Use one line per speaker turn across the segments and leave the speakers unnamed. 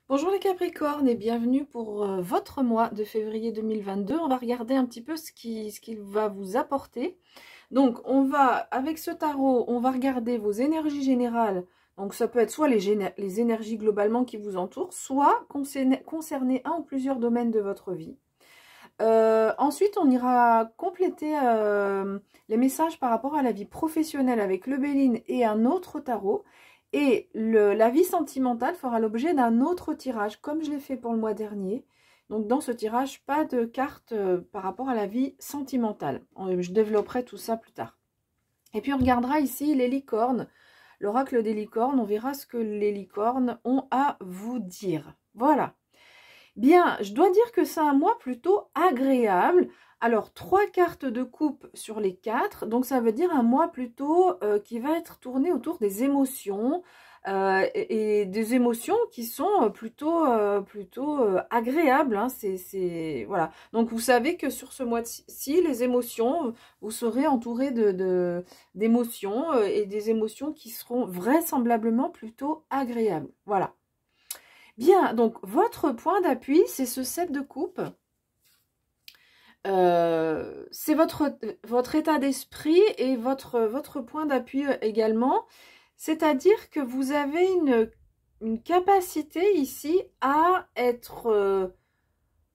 Bonjour les Capricornes et bienvenue pour votre mois de février 2022. On va regarder un petit peu ce qu'il va vous apporter. Donc avec ce tarot, on va regarder vos énergies générales. Donc ça peut être soit les énergies globalement qui vous entourent, soit concerner un ou plusieurs domaines de votre vie. Ensuite, on ira compléter les messages par rapport à la vie professionnelle avec le Béline et un autre tarot. Et la vie sentimentale fera l'objet d'un autre tirage, comme je l'ai fait pour le mois dernier. Donc dans ce tirage, pas de cartes par rapport à la vie sentimentale. Je développerai tout ça plus tard. Et puis on regardera ici les licornes, l'oracle des licornes. On verra ce que les licornes ont à vous dire. Voilà. Bien, je dois dire que c'est un mois plutôt agréable. Alors, 3 cartes de coupe sur les 4, donc ça veut dire un mois plutôt qui va être tourné autour des émotions et des émotions qui sont plutôt agréables. Hein. Voilà. Donc, vous savez que sur ce mois-ci, les émotions, vous serez entouré d'émotions et des émotions qui seront vraisemblablement plutôt agréables. Voilà. Bien, donc votre point d'appui, c'est ce 7 de coupe. C'est votre état d'esprit et votre point d'appui également. C'est-à-dire que vous avez une capacité ici à être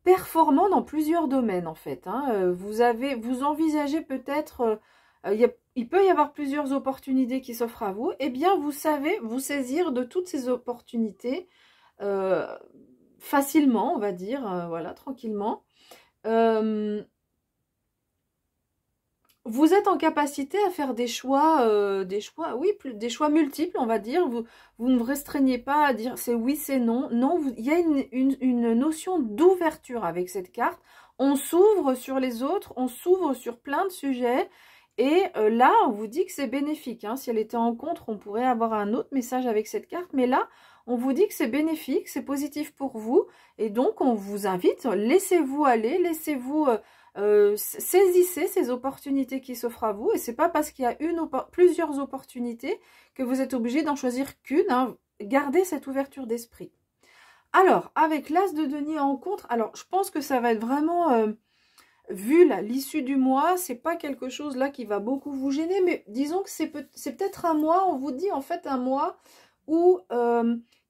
performant dans plusieurs domaines en fait. Hein. Vous envisagez peut-être... il peut y avoir plusieurs opportunités qui s'offrent à vous. Eh bien, vous savez vous saisir de toutes ces opportunités facilement, on va dire, voilà, tranquillement. Vous êtes en capacité à faire des choix, oui, des choix multiples, on va dire. Vous ne vous restreignez pas à dire c'est oui, c'est non. Non, il y a une notion d'ouverture avec cette carte. On s'ouvre sur les autres, on s'ouvre sur plein de sujets. Et là, on vous dit que c'est bénéfique. Hein. Si elle était en contre, on pourrait avoir un autre message avec cette carte. Mais là, on vous dit que c'est bénéfique, c'est positif pour vous. Et donc, on vous invite, laissez-vous aller, laissez-vous... saisissez ces opportunités qui s'offrent à vous. Et c'est pas parce qu'il y a plusieurs opportunités que vous êtes obligé d'en choisir qu'une. Hein. Gardez cette ouverture d'esprit. Alors, avec l'As de denier en contre, alors je pense que ça va être vraiment... vu l'issue du mois, c'est pas quelque chose là qui va beaucoup vous gêner, mais disons que c'est peut-être un mois, on vous dit en fait un mois où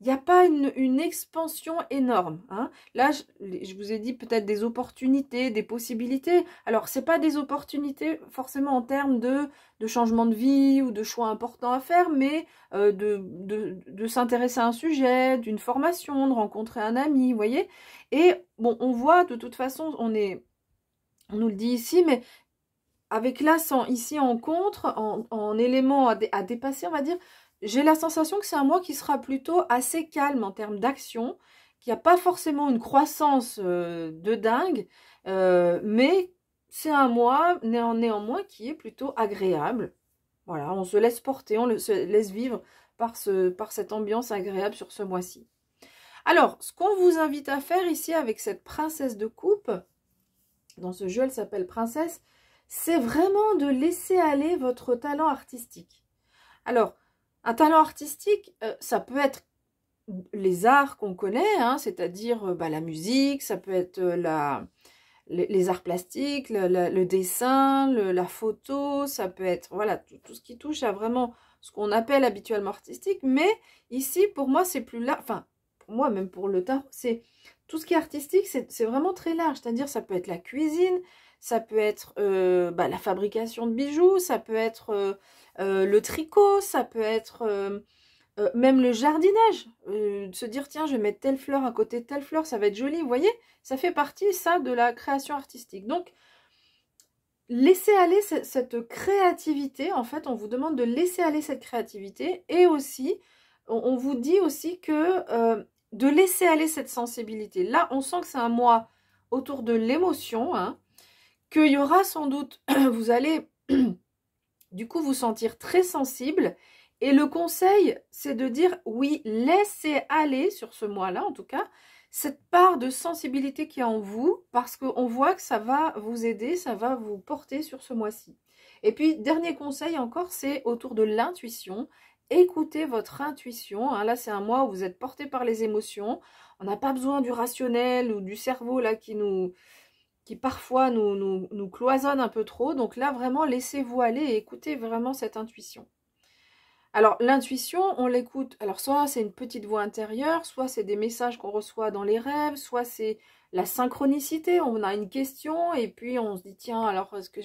il n'y a pas une expansion énorme. Hein. Là, je vous ai dit peut-être des opportunités, des possibilités. Alors, c'est pas des opportunités forcément en termes de changement de vie ou de choix importants à faire, mais de s'intéresser à un sujet, d'une formation, de rencontrer un ami, vous voyez. Et bon, on voit de toute façon, on nous le dit ici, mais avec l'As ici en contre, en élément à dépasser, on va dire, j'ai la sensation que c'est un mois qui sera plutôt assez calme en termes d'action, qu'il n'y a pas forcément une croissance de dingue, mais c'est un mois néanmoins qui est plutôt agréable. Voilà, on se laisse porter, se laisse vivre par cette ambiance agréable sur ce mois-ci. Alors, ce qu'on vous invite à faire ici avec cette princesse de coupe, dans ce jeu, elle s'appelle Princesse, c'est vraiment de laisser aller votre talent artistique. Alors, un talent artistique, ça peut être les arts qu'on connaît, hein, c'est-à-dire la musique, ça peut être les arts plastiques, le dessin, la photo, ça peut être voilà tout ce qui touche à vraiment ce qu'on appelle habituellement artistique. Mais ici, pour moi, c'est plus là. Enfin, pour moi, même pour le tarot, c'est tout ce qui est artistique, c'est vraiment très large. C'est-à-dire, ça peut être la cuisine, ça peut être la fabrication de bijoux, ça peut être le tricot, ça peut être même le jardinage. Se dire, tiens, je vais mettre telle fleur à côté de telle fleur, ça va être joli. Vous voyez, ça fait partie, ça, de la création artistique. Donc, laissez aller cette créativité. En fait, on vous demande de laisser aller cette créativité. Et aussi, on vous dit aussi que de laisser aller cette sensibilité. Là, on sent que c'est un mois autour de l'émotion, hein, qu'il y aura sans doute, vous allez du coup vous sentir très sensible. Et le conseil, c'est de dire oui, laissez aller sur ce mois-là, en tout cas, cette part de sensibilité qui est en vous, parce qu'on voit que ça va vous aider, ça va vous porter sur ce mois-ci. Et puis, dernier conseil encore, c'est autour de l'intuition. écoutez votre intuition. Hein. Là, c'est un mois où vous êtes porté par les émotions. On n'a pas besoin du rationnel ou du cerveau là qui parfois nous cloisonne un peu trop. Donc là, vraiment, laissez-vous aller et écoutez vraiment cette intuition. Alors, l'intuition, on l'écoute. Alors, soit c'est une petite voix intérieure, soit c'est des messages qu'on reçoit dans les rêves, soit c'est la synchronicité. On a une question et puis on se dit, tiens, alors, est-ce que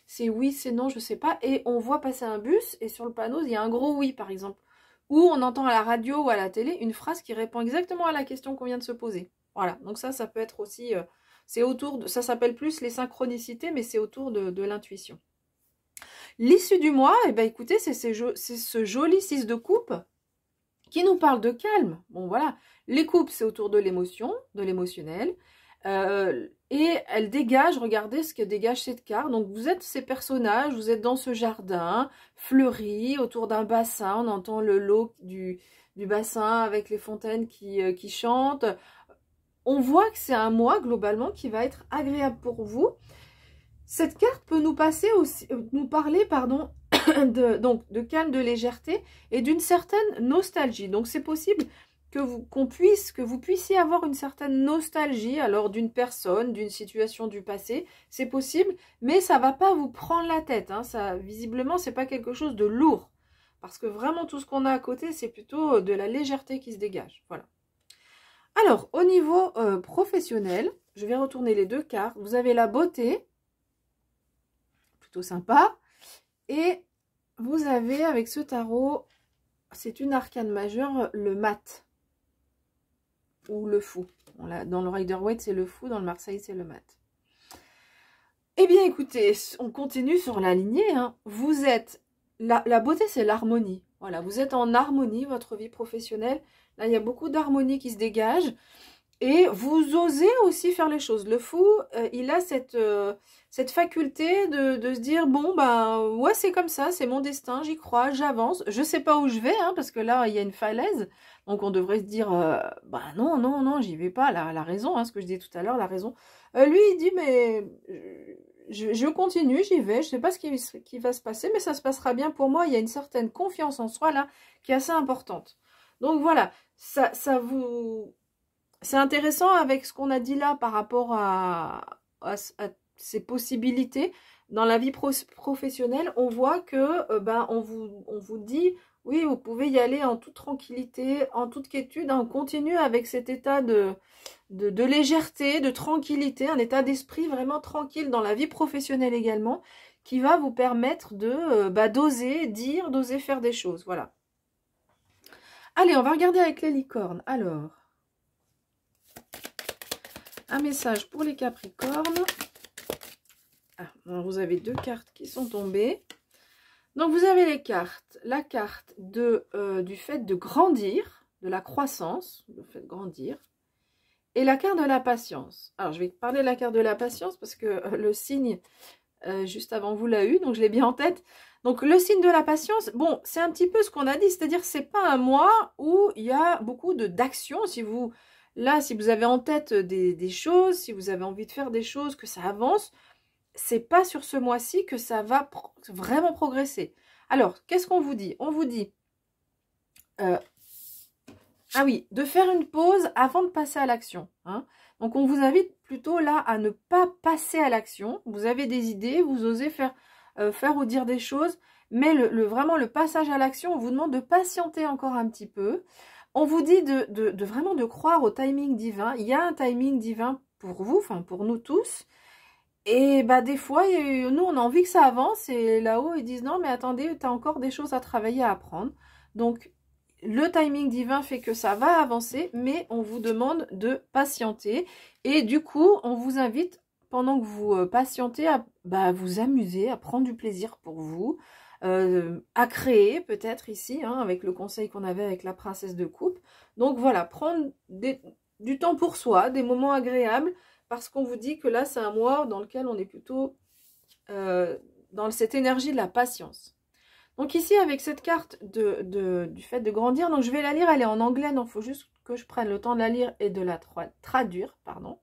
c'est oui, c'est non, je sais pas. Et on voit passer un bus et sur le panneau, il y a un gros oui, par exemple. Ou on entend à la radio ou à la télé une phrase qui répond exactement à la question qu'on vient de se poser. Voilà, donc ça peut être aussi... c'est autour de... Ça s'appelle plus les synchronicités, mais c'est autour de l'intuition. L'issue du mois, eh ben, écoutez, c'est ce joli 6 de coupe qui nous parle de calme. Bon, voilà. Les coupes, c'est autour de l'émotion, de l'émotionnel. Et elle dégage, regardez ce que dégage cette carte. Donc, vous êtes ces personnages, vous êtes dans ce jardin fleuri, autour d'un bassin. On entend le lot du bassin avec les fontaines qui chantent. On voit que c'est un mois, globalement, qui va être agréable pour vous. Cette carte peut nous parler de calme, de légèreté et d'une certaine nostalgie. Donc c'est possible que vous puissiez avoir une certaine nostalgie alors d'une personne, d'une situation du passé. C'est possible, mais ça ne va pas vous prendre la tête. Hein. Ça, visiblement, c'est pas quelque chose de lourd. Parce que vraiment, tout ce qu'on a à côté, c'est plutôt de la légèreté qui se dégage. Voilà. Alors, au niveau professionnel, je vais retourner les deux cartes. Vous avez la beauté, plutôt sympa. Et vous avez avec ce tarot, c'est une arcane majeure, le mat. Ou le fou. Dans le Rider-Waite, c'est le fou. Dans le Marseille, c'est le mat. Eh bien, écoutez, on continue sur la lignée. Hein. Vous êtes... La beauté, c'est l'harmonie. Voilà, vous êtes en harmonie, votre vie professionnelle. Là, il y a beaucoup d'harmonie qui se dégage. Et vous osez aussi faire les choses. Le fou, il a cette faculté de se dire, bon, ben, ouais, c'est comme ça, c'est mon destin, j'y crois, j'avance. Je sais pas où je vais, hein, parce que là, il y a une falaise. Donc, on devrait se dire, bah non, non, non, j'y vais pas. La raison, hein, ce que je disais tout à l'heure, la raison. Lui, il dit, mais je continue, j'y vais. Je sais pas ce qui va se passer, mais ça se passera bien pour moi. Il y a une certaine confiance en soi, là, qui est assez importante. Donc, voilà, ça vous... C'est intéressant avec ce qu'on a dit là par rapport à ces possibilités. Dans la vie professionnelle, on voit que on vous dit, oui, vous pouvez y aller en toute tranquillité, en toute quiétude. On continue avec cet état de légèreté, de tranquillité, un état d'esprit vraiment tranquille dans la vie professionnelle également, qui va vous permettre d'oser dire, d'oser faire des choses. Voilà. Allez, on va regarder avec les licornes. Alors... Un message pour les Capricornes. Ah, vous avez deux cartes qui sont tombées. Donc, vous avez les cartes. La carte du fait de grandir, de la croissance, le fait de grandir. Et la carte de la patience. Alors, je vais parler de la carte de la patience parce que le signe, juste avant vous, l'a eu. Donc, je l'ai bien en tête. Donc, le signe de la patience, bon, c'est un petit peu ce qu'on a dit. C'est-à-dire, c'est pas un mois où il y a beaucoup d'actions. Là, si vous avez en tête des choses, si vous avez envie de faire des choses, que ça avance, c'est pas sur ce mois-ci que ça va vraiment progresser. Alors, qu'est-ce qu'on vous dit? On vous dit, ah oui, de faire une pause avant de passer à l'action. Hein. Donc, on vous invite plutôt là à ne pas passer à l'action. Vous avez des idées, vous osez faire ou dire des choses, mais vraiment le passage à l'action, on vous demande de patienter encore un petit peu. On vous dit vraiment de croire au timing divin. Il y a un timing divin pour vous, enfin pour nous tous. Et bah des fois, nous on a envie que ça avance et là-haut ils disent non mais attendez, tu as encore des choses à travailler, à apprendre. Donc le timing divin fait que ça va avancer, mais on vous demande de patienter. Et du coup, on vous invite, pendant que vous patientez, à vous amuser, à prendre du plaisir pour vous. À créer peut-être ici, hein, avec le conseil qu'on avait avec la princesse de coupe. Donc voilà, prendre du temps pour soi, des moments agréables, parce qu'on vous dit que là c'est un mois dans lequel on est plutôt dans cette énergie de la patience. Donc ici avec cette carte du fait de grandir, donc je vais la lire, elle est en anglais, donc il faut juste que je prenne le temps de la lire et de la traduire, pardon.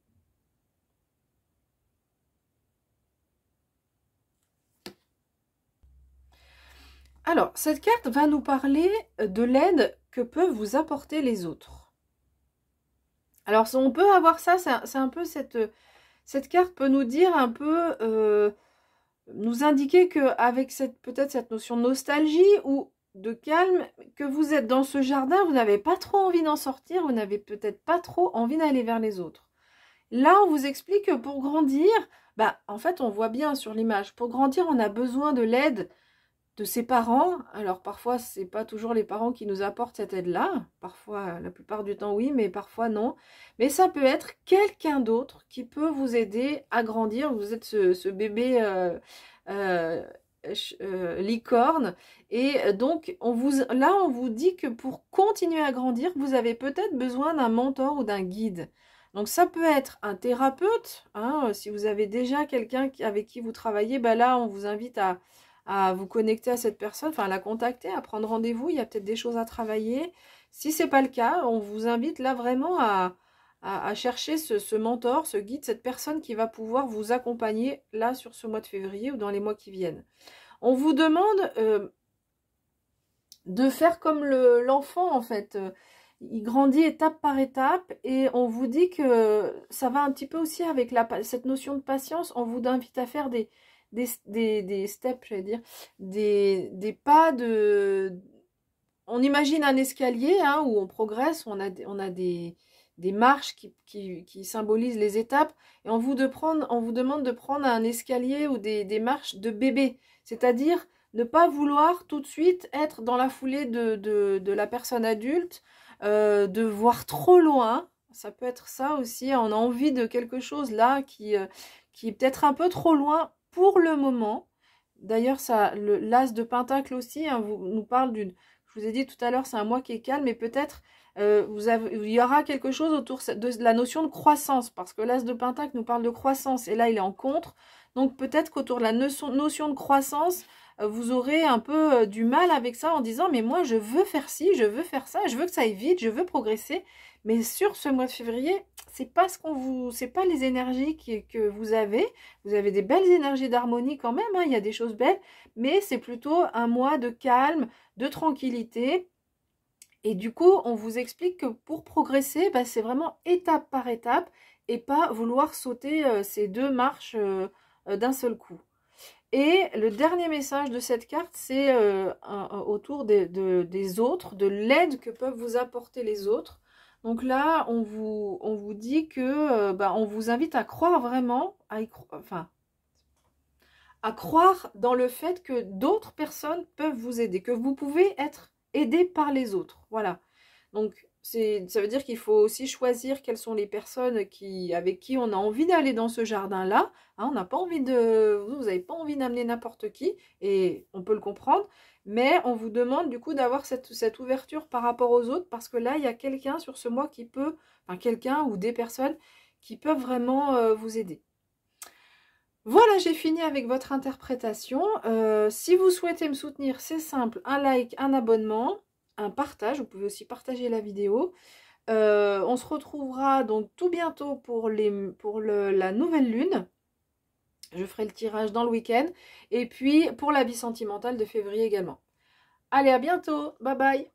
Alors, cette carte va nous parler de l'aide que peuvent vous apporter les autres. Alors, on peut avoir ça, c'est un peu cette carte peut nous dire un peu, nous indiquer qu'avec peut-être cette notion de nostalgie ou de calme, que vous êtes dans ce jardin, vous n'avez pas trop envie d'en sortir, vous n'avez peut-être pas trop envie d'aller vers les autres. Là, on vous explique que pour grandir, bah, en fait, on voit bien sur l'image, pour grandir, on a besoin de l'aide de ses parents. Alors parfois, c'est pas toujours les parents qui nous apportent cette aide-là. Parfois, la plupart du temps, oui, mais parfois non. Mais ça peut être quelqu'un d'autre qui peut vous aider à grandir. Vous êtes ce bébé licorne. Et donc, là, on vous dit que pour continuer à grandir, vous avez peut-être besoin d'un mentor ou d'un guide. Donc ça peut être un thérapeute, hein, si vous avez déjà quelqu'un avec qui vous travaillez, bah là on vous invite à vous connecter à cette personne, enfin à la contacter, à prendre rendez-vous, il y a peut-être des choses à travailler. Si ce n'est pas le cas, on vous invite là vraiment à chercher ce mentor, ce guide, cette personne qui va pouvoir vous accompagner là sur ce mois de février ou dans les mois qui viennent. On vous demande de faire comme l'enfant en fait. Il grandit étape par étape et on vous dit que ça va un petit peu aussi avec cette notion de patience. On vous invite à faire des steps, j'allais dire, des pas de... On imagine un escalier hein, où on progresse, où on a des marches qui symbolisent les étapes et on vous demande de prendre un escalier ou des marches de bébé, c'est-à-dire ne pas vouloir tout de suite être dans la foulée de la personne adulte, de voir trop loin. Ça peut être ça aussi, on a envie de quelque chose là qui est peut-être un peu trop loin pour le moment. D'ailleurs, l'as de Pentacle aussi hein, nous parle je vous ai dit tout à l'heure, c'est un mois qui est calme, mais peut-être il y aura quelque chose autour de la notion de croissance, parce que l'as de Pentacle nous parle de croissance, et là il est en contre. Donc peut-être qu'autour de la notion de croissance, vous aurez un peu du mal avec ça en disant mais moi je veux faire ci, je veux faire ça, je veux que ça aille vite, je veux progresser. Mais sur ce mois de février, c'est pas c'est pas les énergies que vous avez. Vous avez des belles énergies d'harmonie quand même, hein, il y a des choses belles, mais c'est plutôt un mois de calme, de tranquillité. Et du coup, on vous explique que pour progresser, bah, c'est vraiment étape par étape et pas vouloir sauter ces deux marches d'un seul coup. Et le dernier message de cette carte, c'est autour des autres, de l'aide que peuvent vous apporter les autres. Donc là, on vous dit que bah, on vous invite à croire vraiment, à croire dans le fait que d'autres personnes peuvent vous aider, que vous pouvez être aidé par les autres. Voilà. Donc, ça veut dire qu'il faut aussi choisir quelles sont les personnes avec qui on a envie d'aller dans ce jardin-là. Hein, on n'a pas envie vous n'avez pas envie d'amener n'importe qui, et on peut le comprendre, mais on vous demande du coup d'avoir cette ouverture par rapport aux autres, parce que là, il y a quelqu'un sur ce mois qui peut, enfin quelqu'un ou des personnes qui peuvent vraiment vous aider. Voilà, j'ai fini avec votre interprétation. Si vous souhaitez me soutenir, c'est simple, un like, un abonnement, un partage. Vous pouvez aussi partager la vidéo. On se retrouvera donc tout bientôt pour la nouvelle lune. Je ferai le tirage dans le week-end. Et puis pour la vie sentimentale de février également. Allez, à bientôt. Bye bye.